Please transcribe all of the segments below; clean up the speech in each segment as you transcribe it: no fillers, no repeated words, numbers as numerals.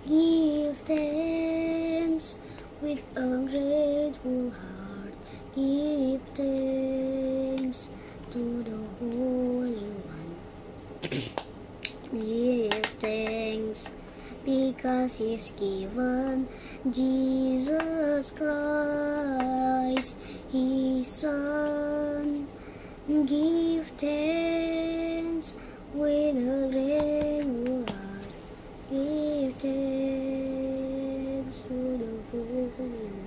Give thanks with a grateful heart. Give thanks to the Holy One. Give thanks because He's given Jesus Christ, His Son. Give thanks with a grateful heart. Give thanks to the Holy One.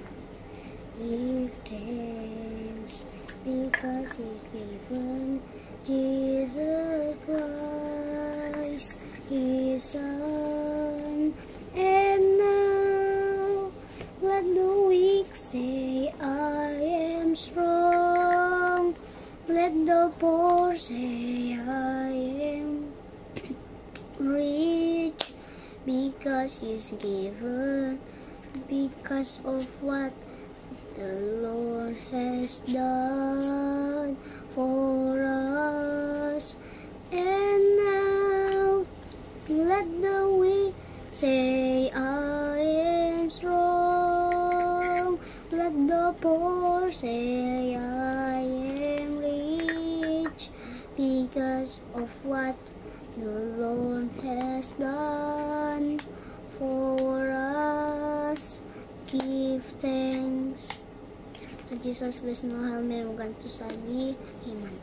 Give thanks because He's given Jesus Christ, His Son. And now let the weak say, I am strong. Let the poor say, I am rich, because He's given, because of what the Lord has done for us. And now let the weak say, I am strong. Let the poor say, I am rich, because of what the Lord has done for us. Give thanks. Jesus bless no hal meruganto sagi. Amen.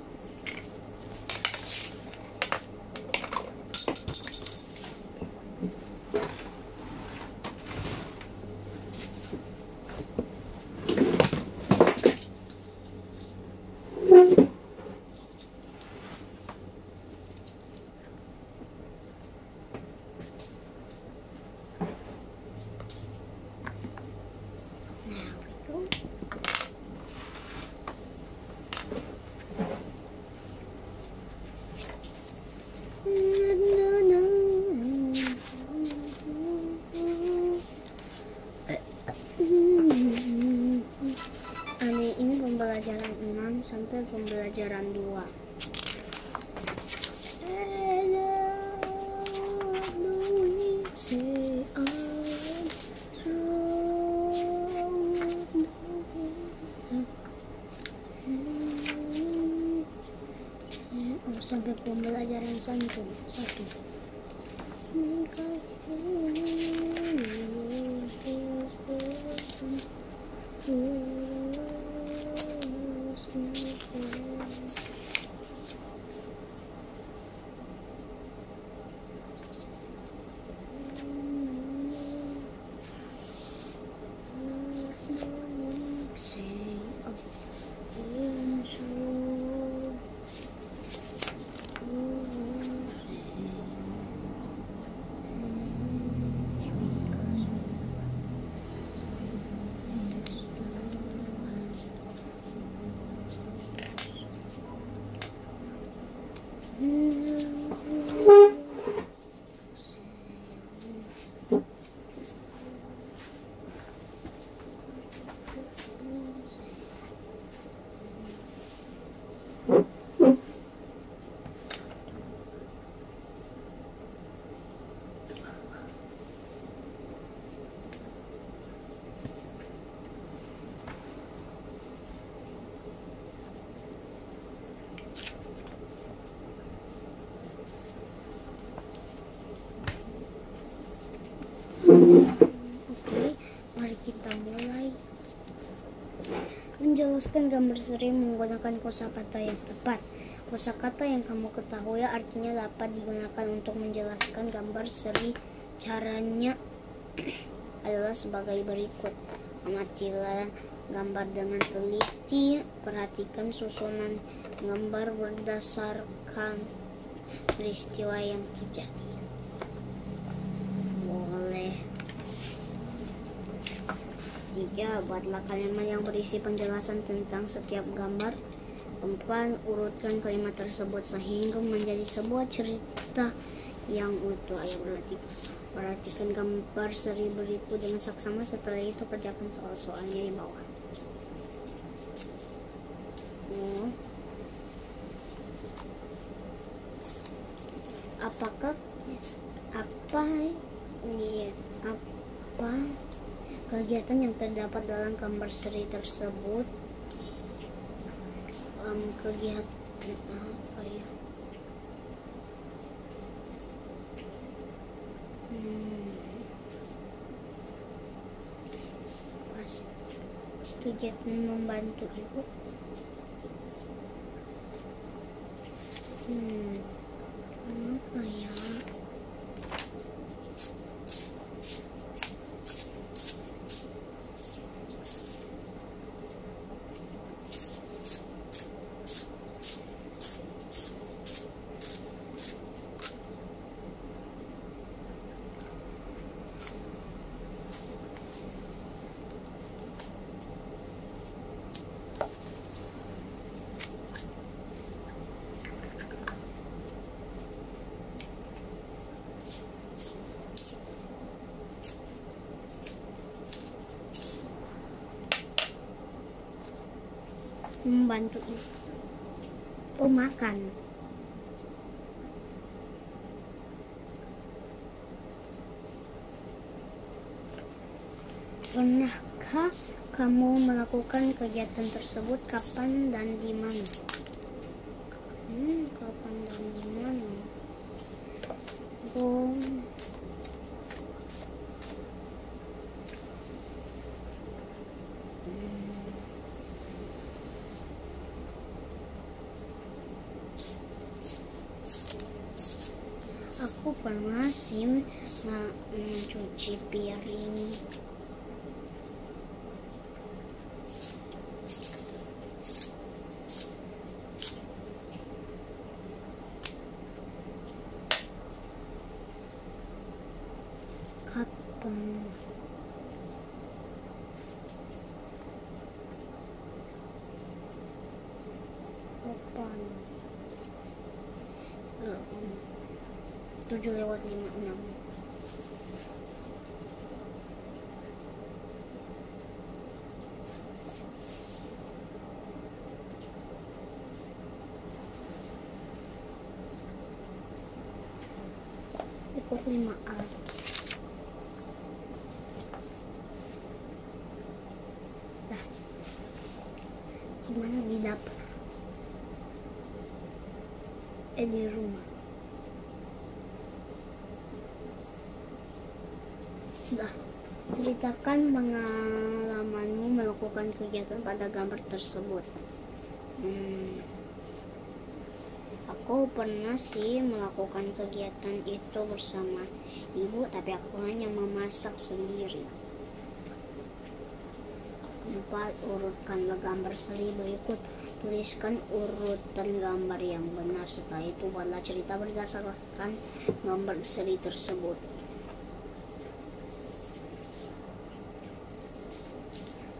Ini pembelajaran 6 sampai pembelajaran 2. Sampai pembelajaran 1. Oke, mari kita mulai menjelaskan gambar seri menggunakan kosakata yang tepat. Kosakata yang kamu ketahui artinya dapat digunakan untuk menjelaskan gambar seri. Caranya adalah sebagai berikut. Amatilah gambar dengan teliti, perhatikan susunan gambar berdasarkan peristiwa yang terjadi. Boleh. 3. Buatlah kalimat yang berisi penjelasan tentang setiap gambar. 4. Urutkan kalimat tersebut sehingga menjadi sebuah cerita yang utuh. Ayo perhatikan gambar seri berikut dengan saksama. Setelah itu kerjakan soal-soalnya di bawah. apa kegiatan yang terdapat dalam gambar seri tersebut. Kegiatan apa ya? Pasti kegiatan membantu ibu. Apa ya? Membantu ibu makan. Pernahkah kamu melakukan kegiatan tersebut? Kapan dan di mana? Kapan dan di mana? Aku pernah sih mencuci piring. Kapan? Kapan? 7:56. Pukul 5. Dah. Gimana di dapur? Di rumah. Dah. Ceritakan pengalamanmu melakukan kegiatan pada gambar tersebut. Aku pernah sih melakukan kegiatan itu bersama ibu, tapi aku hanya memasak sendiri. 4. Urutkanlah gambar seri berikut. Tuliskan urutan gambar yang benar. Setelah itu buatlah cerita berdasarkan gambar seri tersebut.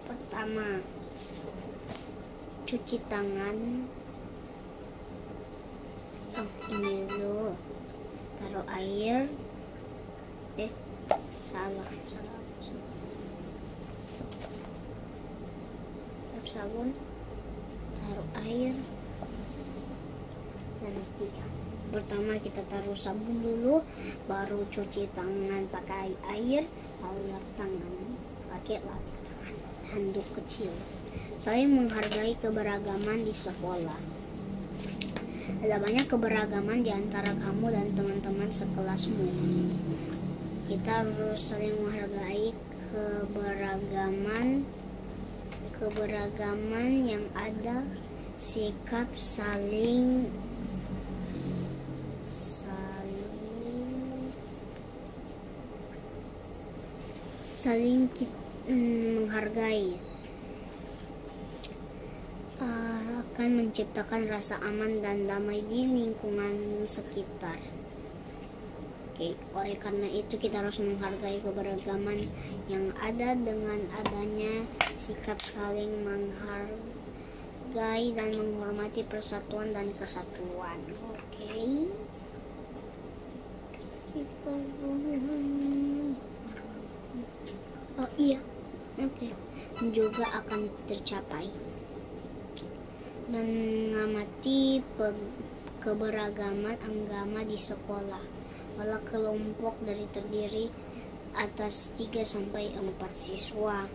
Pertama, cuci tangan. Ini dulu, taruh air. Salah. Taruh sabun, taruh air, dan tiga. Pertama kita taruh sabun dulu, baru cuci tangan pakai air, lalu lap tangan pakai lap tangan handuk kecil. Saling menghargai keberagaman di sekolah. Ada banyak keberagaman di antara kamu dan teman-teman sekelasmu. Kita harus saling menghargai keberagaman yang ada. Sikap saling menghargai akan menciptakan rasa aman dan damai di lingkungan sekitar. Oleh karena itu kita harus menghargai keberagaman yang ada. Dengan adanya sikap saling menghargai dan menghormati persatuan dan kesatuan. Juga akan tercapai. Dan mengamati keberagaman agama di sekolah. Walau kelompok terdiri atas 3-4 siswa.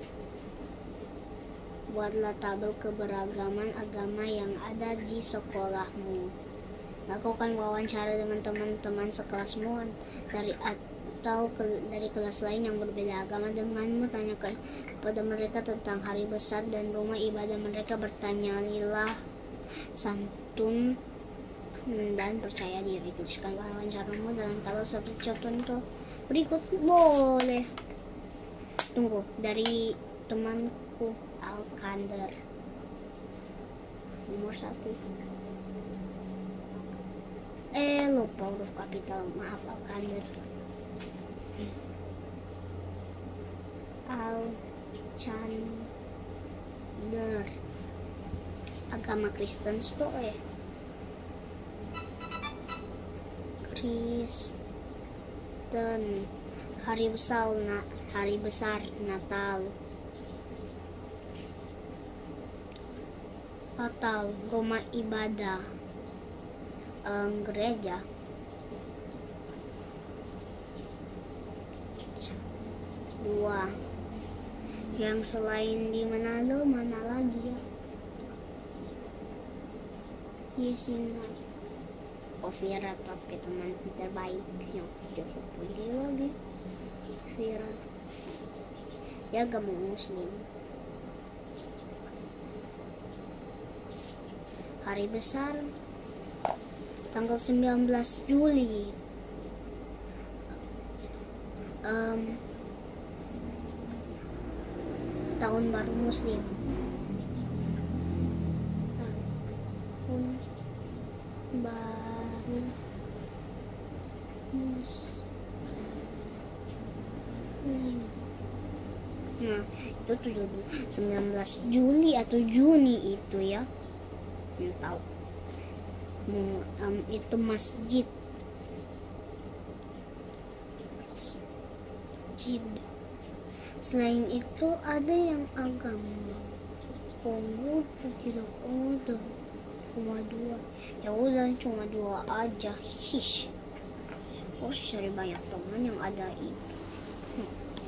Buatlah tabel keberagaman agama yang ada di sekolahmu. Lakukan wawancara dengan teman-teman sekelasmu dari kelas lain yang berbeda agama denganmu. Tanyakan kepada mereka tentang hari besar dan rumah ibadah mereka. Bertanyalah santun dan percaya diri. Tuliskan wawancaramu dalam tabel seperti contoh berikut. Boleh. Tunggu, dari temanku Alkander. Nomor 1. Lupa huruf kapital, maaf Alkander. Alkander. Agama Kristen Kristen. Hari besar Natal. Natal, rumah ibadah, gereja. Dua. Yang selain di Manado, mana lagi ya? Di sini. Vira, tapi teman terbaik yang Joseph lagi. Vira. Dia agama Muslim. Hari besar tanggal 19 Juli. Tahun baru Muslim. Tahun baru Muslim. Nah, itu 19 Juli atau Juni itu ya. Tahu. Itu masjid. Selain itu ada yang agama Kongo tidak ada, cuma 2. Ya udah cuma 2 aja. Hish. Harus cari banyak teman yang ada itu.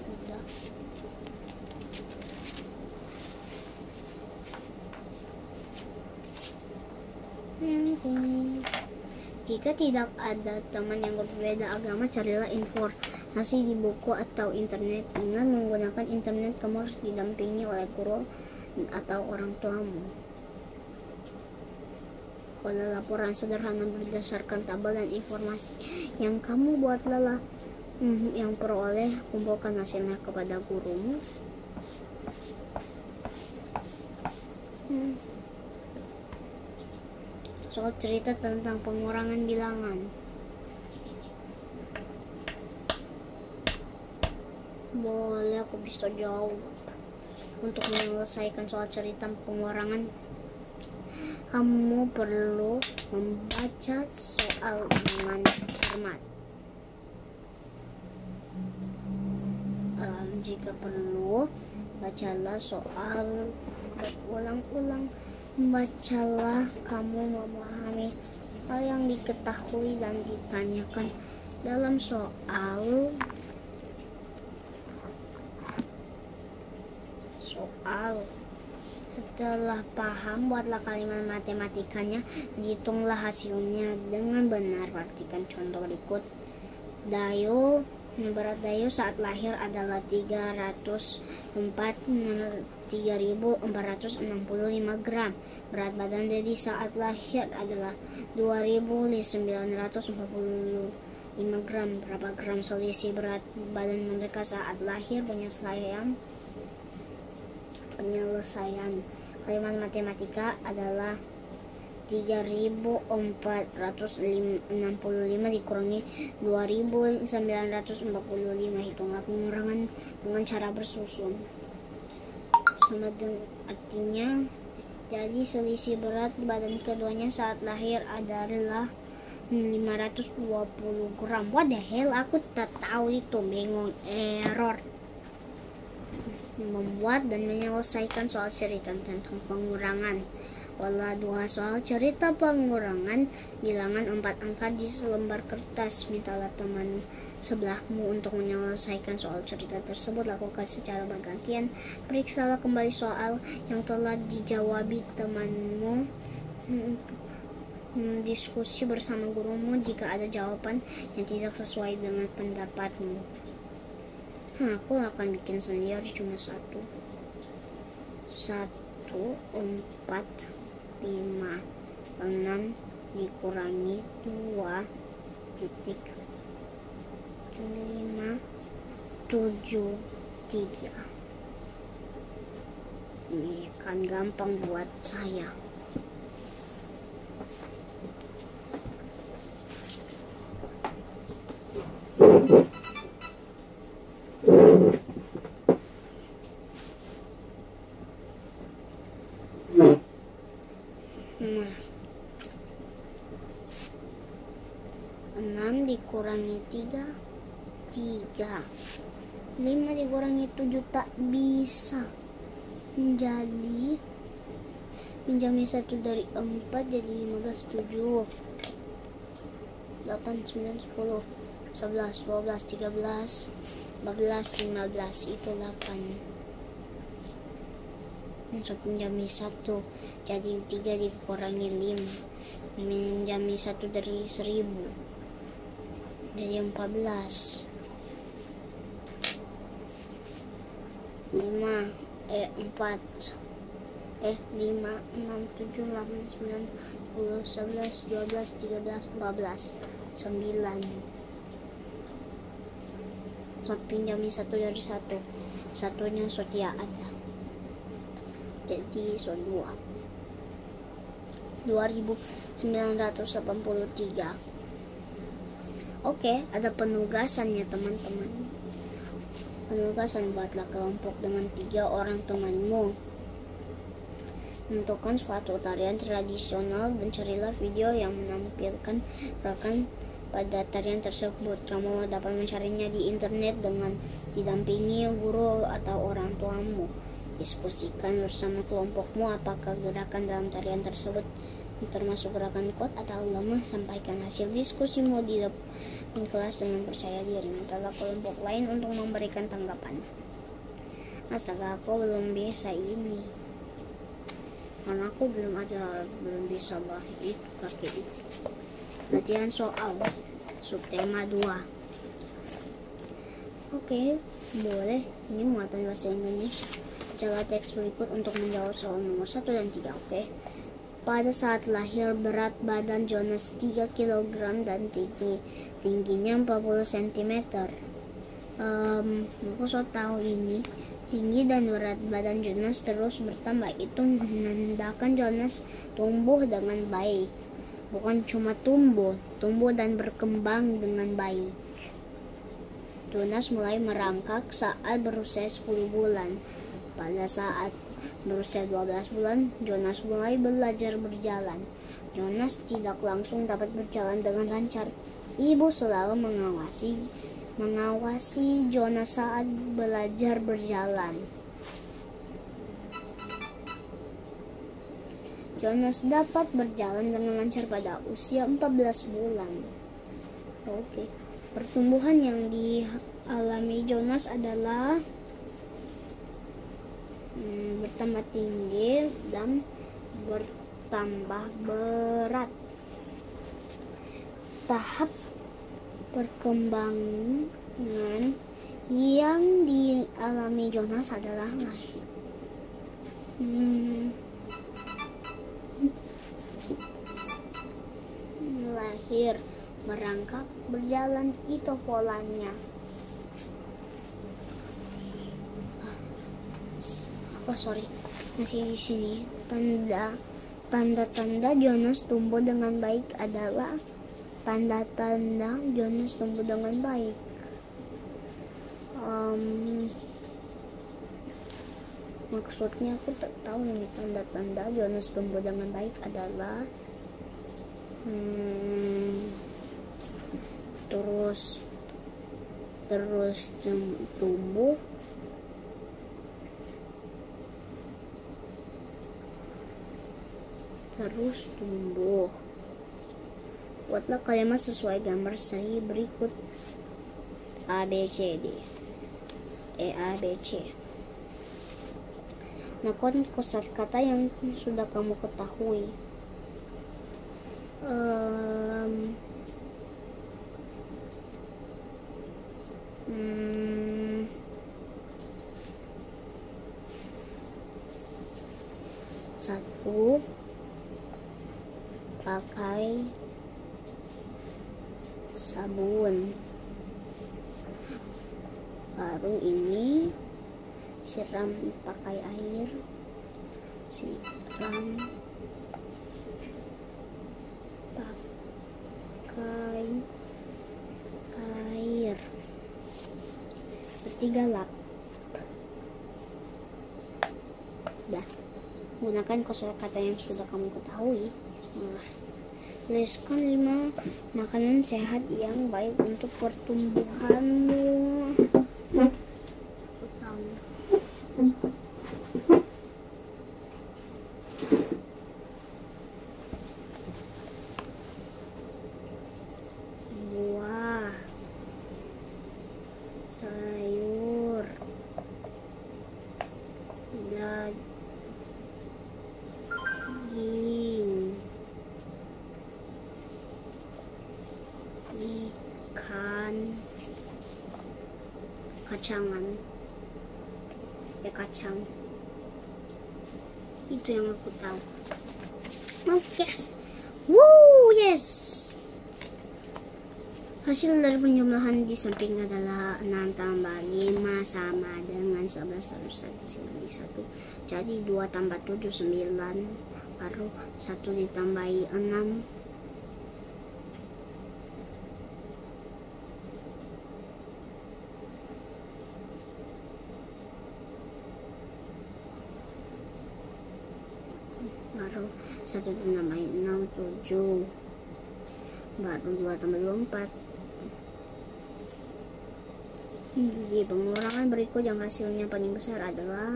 Udah. Jika tidak ada teman yang berbeda agama, carilah informasi di buku atau internet. Dengan menggunakan internet, kamu harus didampingi oleh guru atau orang tuamu. Pada laporan sederhana berdasarkan tabel dan informasi yang kamu buat yang peroleh, kumpulkan hasilnya kepada gurumu. Soal cerita tentang pengurangan bilangan. Boleh, aku bisa jawab. Untuk menyelesaikan soal cerita pengurangan, kamu perlu membaca soal dengan cermat. Jika perlu, bacalah soal berulang-ulang. Bacalah, kamu memahami hal yang diketahui dan ditanyakan dalam soal. Setelah paham, buatlah kalimat matematikanya, hitunglah hasilnya dengan benar. Perhatikan contoh berikut. Berat Dayo saat lahir adalah 3.465 gram. Berat badan Dedi saat lahir adalah 2.945 gram. Berapa gram selisih berat badan mereka saat lahir? Penyelesaian kalimat matematika adalah 3.465 dikurangi 2.945. Hitunglah pengurangan dengan cara bersusun. Sama dengan artinya, jadi selisih berat badan keduanya saat lahir adalah 520 gram. What the hell, aku tak tahu itu, bingung, error. Membuat dan menyelesaikan soal cerita tentang pengurangan. Pola 2 soal cerita pengurangan bilangan 4 angka di selembar kertas. Mintalah teman sebelahmu untuk menyelesaikan soal cerita tersebut. Lakukan secara bergantian. Periksalah kembali soal yang telah dijawabi temanmu. Diskusi bersama gurumu jika ada jawaban yang tidak sesuai dengan pendapatmu. Aku akan bikin sendiri cuma 1, 4, 5, 6 dikurangi 2 titik 5, 7, 3. Ini kan gampang buat saya. Nah, 6 dikurangi 3, 3. 5 dikurangi 7 tak bisa. Jadi pinjami 1 dari 4 jadi 15, 7, 8, 9, 10, 11, 12, 13, 14, 15, itu 8. Untuk pinjami 1 jadi 3 dikurangi 5. Pinjami 1 dari 1000 jadi 14. 4 5, 6, 7, 8, 9, 10, 11, 12, 13, 14, 9. So, pinjami 1 dari 1. Satunya tidak ada. Jadi so 2983. Oke, ada penugasannya teman-teman. Penugasan, buatlah kelompok dengan 3 orang temanmu. Tentukan suatu tarian tradisional dan carilah video yang menampilkan gerakan pada tarian tersebut. Kamu dapat mencarinya di internet dengan didampingi guru atau orang tuamu. Diskusikan bersama kelompokmu apakah gerakan dalam tarian tersebut termasuk gerakan kuat atau lemah. Sampaikan hasil diskusimu di depan kelas dengan percaya diri. Mintalah kelompok lain untuk memberikan tanggapan. Astaga, aku belum bisa ini. Karena aku belum bisa bahas itu kaki itu. Latihan soal subtema 2. Oke, boleh. Ini muatan bahasa Indonesia. Bacalah teks berikut untuk menjawab soal nomor 1 dan 3. Oke. Pada saat lahir, berat badan Jonas 3 kg dan tingginya 40 cm. Aku so tahu ini. Tinggi dan berat badan Jonas terus bertambah. Itu menandakan Jonas tumbuh dengan baik. Bukan cuma tumbuh dan berkembang dengan baik. Jonas mulai merangkak saat berusia 10 bulan. Pada saat berusia 12 bulan, Jonas mulai belajar berjalan. Jonas tidak langsung dapat berjalan dengan lancar. Ibu selalu mengawasi Jonas saat belajar berjalan. Jonas dapat berjalan dengan lancar pada usia 14 bulan. Oke. Pertumbuhan yang dialami Jonas adalah bertambah tinggi dan bertambah berat. Tahap perkembangan yang dialami Jonas adalah lahir, merangkak, berjalan, itu polanya. Masih di sini. Tanda-tanda Jonas tumbuh dengan baik adalah tanda-tanda Jonas tumbuh dengan baik. Maksudnya aku tak tahu ini tanda-tanda Jonas tumbuh dengan baik adalah terus tumbuh, terus tumbuh. Buatlah kalimat sesuai gambar seri berikut. A, B, C, D. E, A, B, C. Lakukan kosakata yang sudah kamu ketahui. Satu, pakai sabun. Baru ini siram pakai air. Siram pakai air. Ketiga, lap. Dah. Gunakan kosakata yang sudah kamu ketahui. Tuliskan 5 makanan sehat yang baik untuk pertumbuhanmu. Buah, sayur, daging, ikan, kacangan, ya kacang. Itu yang aku tahu. Oh yes, woo yes. Hasil dari penjumlahan di samping adalah 6 tambah 5 sama dengan 11 terus 1. Jadi 2 tambah 7 9. Baru 1 ditambahi 6. Baru 1 ditambahi 6 7. Baru 2 tambah 2 4. Di pengurangan berikut yang hasilnya paling besar adalah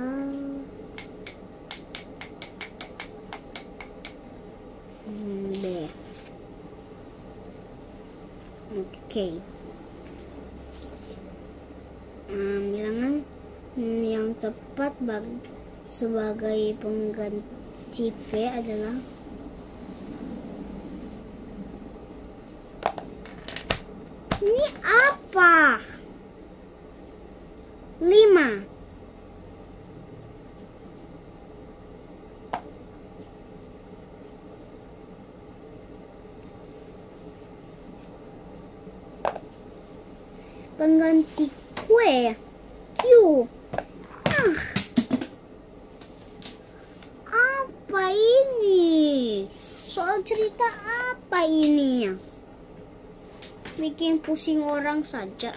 B. Oke. Bilangan yang tepat sebagai pengganti P adalah ini apa? 5. Pengganti kue Q. Apa ini? Soal cerita apa ini? Bikin pusing orang saja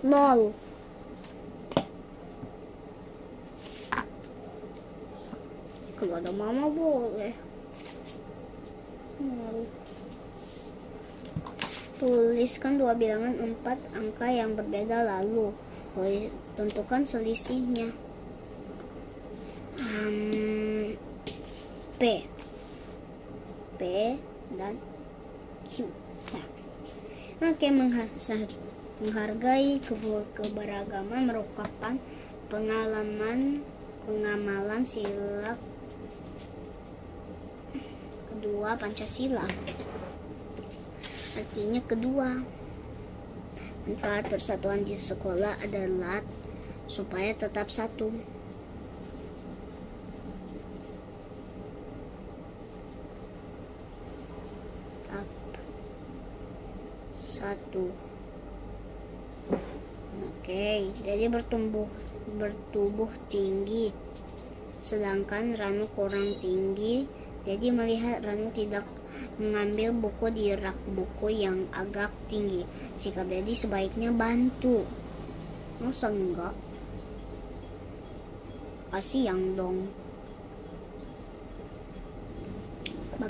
Nol. Kalau ada mama boleh. Tuliskan 2 bilangan 4 angka yang berbeda lalu tentukan selisihnya. P dan Q. Oke, menghargai keberagaman merupakan pengamalan sila kedua Pancasila. Artinya kedua, manfaat persatuan di sekolah adalah supaya tetap satu. Tetap satu. Oke, jadi bertubuh tinggi, sedangkan Ranu kurang tinggi. Jadi melihat Ranu tidak mengambil buku di rak buku yang agak tinggi, sikap Dedi sebaiknya bantu. Masa enggak? Kasihan dong.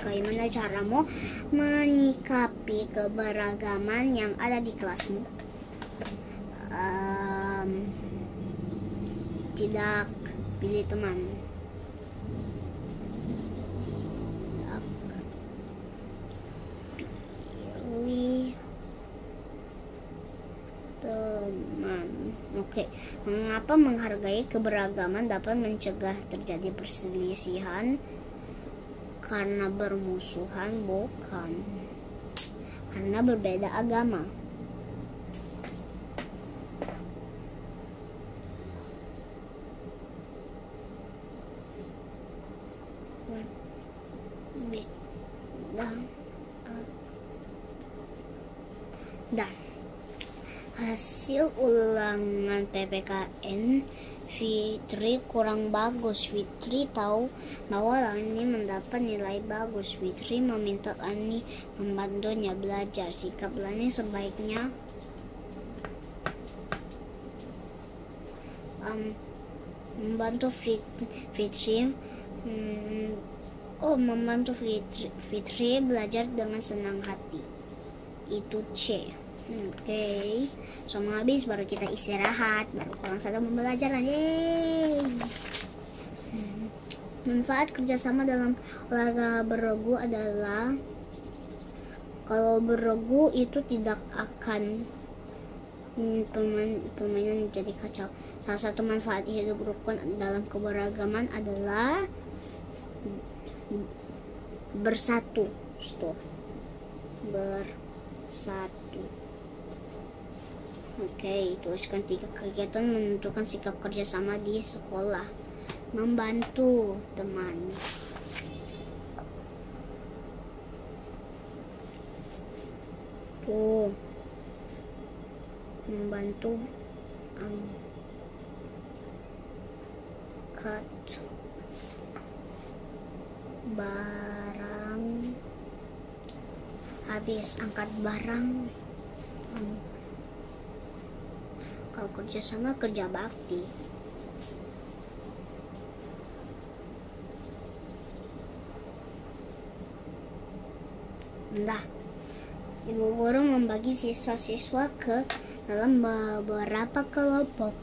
bagaimana caramu menyikapi keberagaman yang ada di kelasmu? Tidak pilih teman. Pilih teman. Oke. Mengapa menghargai keberagaman dapat mencegah terjadi perselisihan? Karena bermusuhan? Bukan. Karena berbeda agama. Dan hasil ulangan PPKN Fitri kurang bagus. Fitri tahu bahwa Lani mendapat nilai bagus. Fitri meminta Lani membantunya belajar. Sikap Lani sebaiknya membantu Fitri membantu Fitri belajar dengan senang hati. Itu C. Oke. Semua habis baru kita istirahat, baru kurang satu pembelajaran. Yeay. Manfaat kerjasama dalam olahraga beregu adalah kalau beregu itu tidak akan permainan menjadi kacau. Salah satu manfaat hidup rukun dalam keberagaman adalah bersatu. Bersatu. Oke, tuliskan 3 kegiatan menunjukkan sikap kerjasama di sekolah. Membantu teman. Tuh. Membantu angkat barang. Habis angkat barang. Kalau kerja sama, kerja bakti. Ibu guru membagi siswa-siswa ke dalam beberapa kelompok.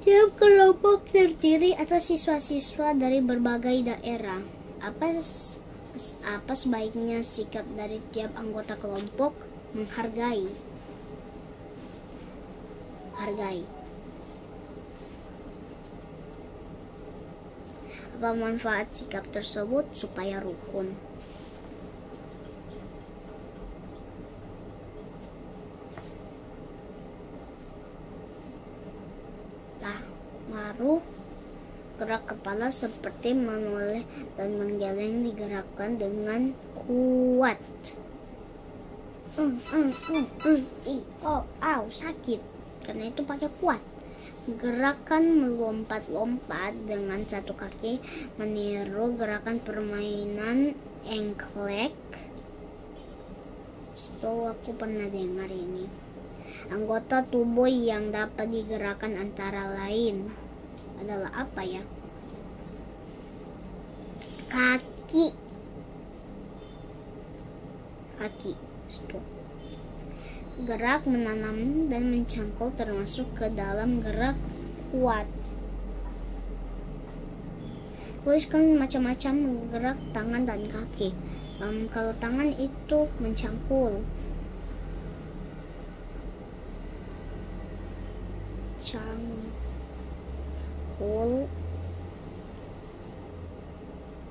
Tiap kelompok terdiri atas siswa-siswa dari berbagai daerah. Apa sebaiknya sikap dari tiap anggota kelompok? Menghargai. Apa manfaat sikap tersebut? Supaya rukun. Baru gerak kepala seperti menoleh dan menggeleng digerakkan dengan kuat. Sakit. Karena itu pakai kuat. Gerakan melompat-lompat dengan satu kaki meniru gerakan permainan engklek. Aku pernah dengar ini. Anggota tubuh yang dapat digerakkan antara lain adalah apa ya? Kaki. Gerak menanam dan mencangkul termasuk ke dalam gerak kuat. Tuliskan macam-macam gerak tangan dan kaki. Kalau tangan itu mencangkul.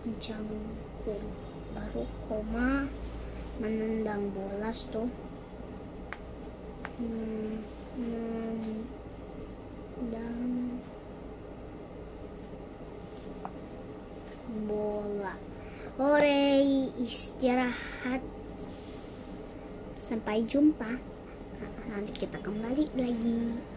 Mencangkul. Baru koma, menendang bola tuh. Menendang bola. Hore, istirahat. Sampai jumpa. Nanti kita kembali lagi.